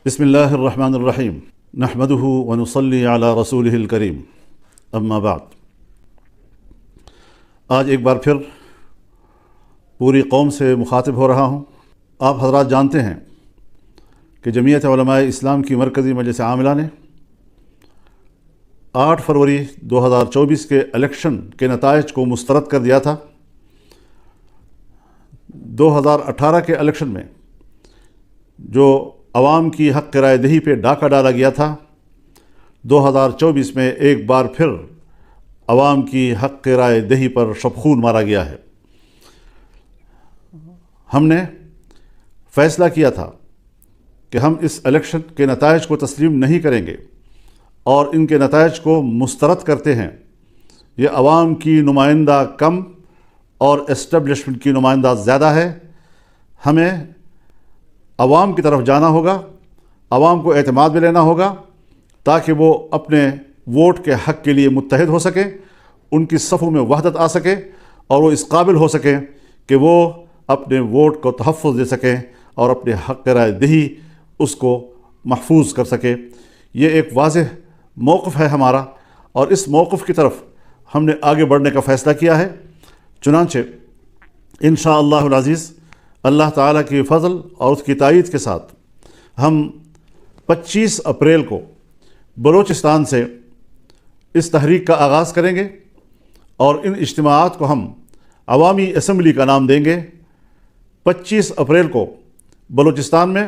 بسم اللہ الرحمن الرحیم نحمدہ ونصلی علی رسولہ الکریم اما بعد۔ آج ایک بار پھر پوری قوم سے مخاطب ہو رہا ہوں۔ آپ حضرات جانتے ہیں کہ جمعیت علماء اسلام کی مرکزی مجلس عاملہ نے 8 فروری 2024 کے الیکشن کے نتائج کو مسترد کر دیا تھا۔ 2018 کے الیکشن میں جو عوام کی حق رائے دہی پہ ڈاکہ ڈالا گیا تھا، 2024 میں ایک بار پھر عوام کی حق رائے دہی پر شب خون مارا گیا ہے۔ ہم نے فیصلہ کیا تھا کہ ہم اس الیکشن کے نتائج کو تسلیم نہیں کریں گے اور ان کے نتائج کو مسترد کرتے ہیں۔ یہ عوام کی نمائندہ کم اور اسٹیبلشمنٹ کی نمائندہ زیادہ ہے۔ ہمیں عوام کی طرف جانا ہوگا، عوام کو اعتماد میں لینا ہوگا تاکہ وہ اپنے ووٹ کے حق کے لیے متحد ہو سکیں، ان کی صفوں میں وحدت آ سکے اور وہ اس قابل ہو سکیں کہ وہ اپنے ووٹ کو تحفظ دے سکیں اور اپنے حق رائے دہی اس کو محفوظ کر سکے۔ یہ ایک واضح موقف ہے ہمارا اور اس موقف کی طرف ہم نے آگے بڑھنے کا فیصلہ کیا ہے۔ چنانچہ انشاءاللہ العزیز اللہ تعالیٰ کی فضل اور اس کی تائید کے ساتھ ہم 25 اپریل کو بلوچستان سے اس تحریک کا آغاز کریں گے اور ان اجتماعات کو ہم عوامی اسمبلی کا نام دیں گے۔ 25 اپریل کو بلوچستان میں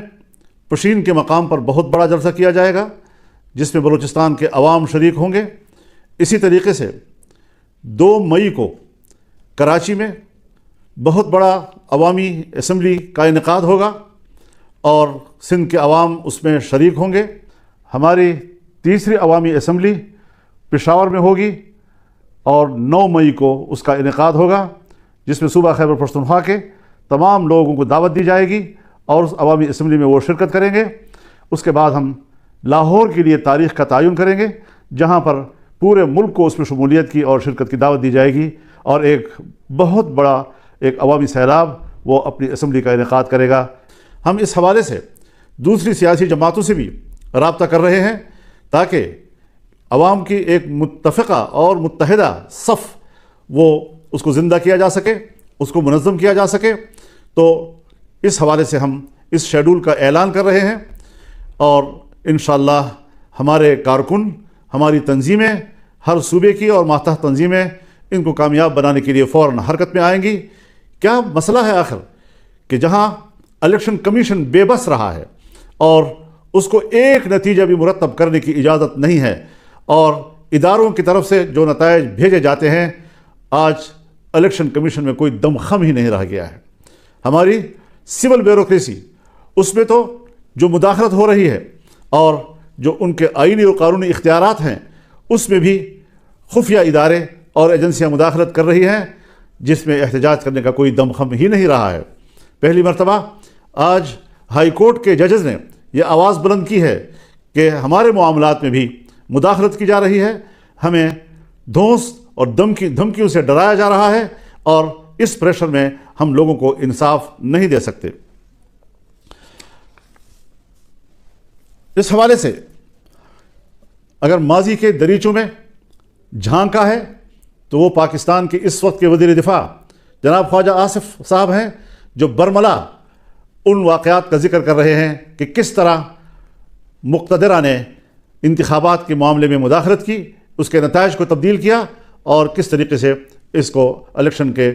پشین کے مقام پر بہت بڑا جلسہ کیا جائے گا جس میں بلوچستان کے عوام شریک ہوں گے۔ اسی طریقے سے 2 مئی کو کراچی میں بہت بڑا عوامی اسمبلی کا انعقاد ہوگا اور سندھ کے عوام اس میں شریک ہوں گے۔ ہماری تیسری عوامی اسمبلی پشاور میں ہوگی اور 9 مئی کو اس کا انعقاد ہوگا جس میں صوبہ خیبر پختونخوا کے تمام لوگوں کو دعوت دی جائے گی اور اس عوامی اسمبلی میں وہ شرکت کریں گے۔ اس کے بعد ہم لاہور کے لیے تاریخ کا تعین کریں گے جہاں پر پورے ملک کو اس میں شمولیت کی اور شرکت کی دعوت دی جائے گی اور ایک بہت بڑا ایک عوامی سیلاب وہ اپنی اسمبلی کا انعقاد کرے گا۔ ہم اس حوالے سے دوسری سیاسی جماعتوں سے بھی رابطہ کر رہے ہیں تاکہ عوام کی ایک متفقہ اور متحدہ صف وہ اس کو زندہ کیا جا سکے، اس کو منظم کیا جا سکے۔ تو اس حوالے سے ہم اس شیڈول کا اعلان کر رہے ہیں اور انشاءاللہ ہمارے کارکن، ہماری تنظیمیں، ہر صوبے کی اور ماتحت تنظیمیں ان کو کامیاب بنانے کے لیے فوراً حرکت میں آئیں گی۔ کیا مسئلہ ہے آخر کہ جہاں الیکشن کمیشن بے بس رہا ہے اور اس کو ایک نتیجہ بھی مرتب کرنے کی اجازت نہیں ہے اور اداروں کی طرف سے جو نتائج بھیجے جاتے ہیں، آج الیکشن کمیشن میں کوئی دم خم ہی نہیں رہ گیا ہے۔ ہماری سول بیوروکریسی اس میں تو جو مداخلت ہو رہی ہے اور جو ان کے آئینی اور قانونی اختیارات ہیں اس میں بھی خفیہ ادارے اور ایجنسیاں مداخلت کر رہی ہیں جس میں احتجاج کرنے کا کوئی دم خم ہی نہیں رہا ہے۔ پہلی مرتبہ آج ہائی کورٹ کے ججز نے یہ آواز بلند کی ہے کہ ہمارے معاملات میں بھی مداخلت کی جا رہی ہے، ہمیں دھونس اور دھمکیوں سے ڈرایا جا رہا ہے اور اس پریشر میں ہم لوگوں کو انصاف نہیں دے سکتے۔ اس حوالے سے اگر ماضی کے دریچوں میں جھانکا ہے تو وہ پاکستان کے اس وقت کے وزیر دفاع جناب خواجہ آصف صاحب ہیں جو برملا ان واقعات کا ذکر کر رہے ہیں کہ کس طرح مقتدرہ نے انتخابات کے معاملے میں مداخلت کی، اس کے نتائج کو تبدیل کیا اور کس طریقے سے اس کو الیکشن کے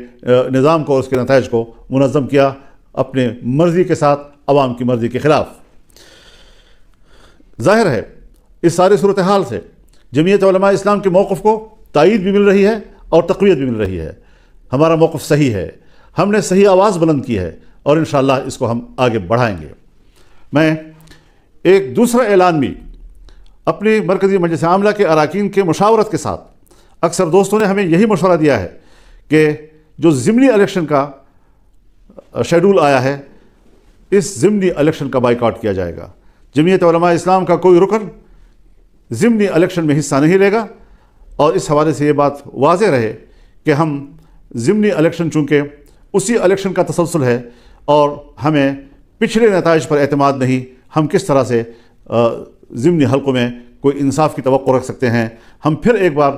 نظام کو، اس کے نتائج کو منظم کیا اپنے مرضی کے ساتھ، عوام کی مرضی کے خلاف۔ ظاہر ہے اس ساری صورتحال سے جمعیت علماء اسلام کے موقف کو تائید بھی مل رہی ہے اور تقویت بھی مل رہی ہے۔ ہمارا موقف صحیح ہے، ہم نے صحیح آواز بلند کی ہے اور انشاءاللہ اس کو ہم آگے بڑھائیں گے۔ میں ایک دوسرا اعلان بھی اپنی مرکزی مجلس عاملہ کے اراکین کے مشاورت کے ساتھ، اکثر دوستوں نے ہمیں یہی مشورہ دیا ہے کہ جو ضمنی الیکشن کا شیڈول آیا ہے اس ضمنی الیکشن کا بائیکاٹ کیا جائے گا۔ جمعیت علماء اسلام کا کوئی رکن ضمنی الیکشن میں حصہ نہیں لے گا اور اس حوالے سے یہ بات واضح رہے کہ ہم ضمنی الیکشن چونکہ اسی الیکشن کا تسلسل ہے اور ہمیں پچھلے نتائج پر اعتماد نہیں، ہم کس طرح سے ضمنی حلقوں میں کوئی انصاف کی توقع رکھ سکتے ہیں. ہم پھر ایک بار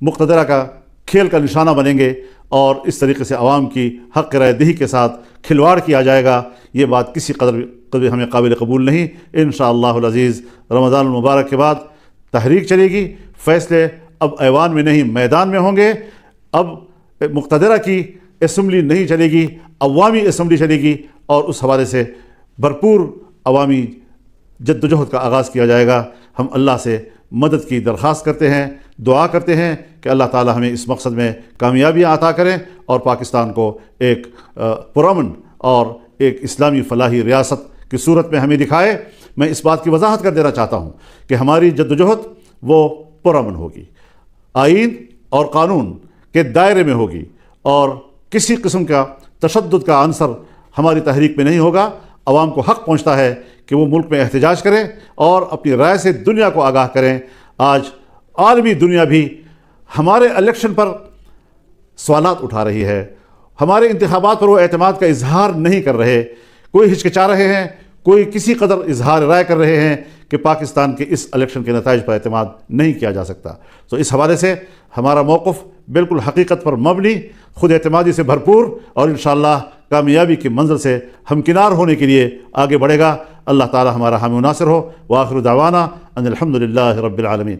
مقتدرہ کا کھیل کا نشانہ بنیں گے اور اس طریقے سے عوام کی حق رائے دہی کے ساتھ کھلواڑ کیا جائے گا. یہ بات کسی قدر ہمیں قابل قبول نہیں. انشاءاللہ العزیز رمضان المبارک کے بعد تحریک چلے گی. فیصلے اب ایوان میں نہیں میدان میں ہوں گے. اب مقتدرہ کی اسمبلی نہیں چلے گی، عوامی اسمبلی چلے گی، اور اس حوالے سے بھرپور عوامی جد و جہد کا آغاز کیا جائے گا. ہم اللہ سے مدد کی درخواست کرتے ہیں، دعا کرتے ہیں کہ اللہ تعالی ہمیں اس مقصد میں کامیابیاں عطا کریں اور پاکستان کو ایک پرامن اور ایک اسلامی فلاحی ریاست کی صورت میں ہمیں دکھائے. میں اس بات کی وضاحت کر دینا چاہتا ہوں کہ ہماری جد و جہد وہ پرامن ہوگی، آئین اور قانون کے دائرے میں ہوگی، اور کسی قسم کا تشدد کا عنصر ہماری تحریک میں نہیں ہوگا. عوام کو حق پہنچتا ہے کہ وہ ملک میں احتجاج کریں اور اپنی رائے سے دنیا کو آگاہ کریں. آج عالمی دنیا بھی ہمارے الیکشن پر سوالات اٹھا رہی ہے، ہمارے انتخابات پر وہ اعتماد کا اظہار نہیں کر رہے. کوئی ہچکچا رہے ہیں، کوئی کسی قدر اظہار رائے کر رہے ہیں کہ پاکستان کے اس الیکشن کے نتائج پر اعتماد نہیں کیا جا سکتا. تو اس حوالے سے ہمارا موقف بالکل حقیقت پر مبنی، خود اعتمادی سے بھرپور، اور انشاءاللہ کامیابی کی منزل سے ہمکنار ہونے کے لیے آگے بڑھے گا. اللہ تعالی ہمارا حامی و ناصر ہو. وآخر دعوانا ان الحمدللہ رب العالمین.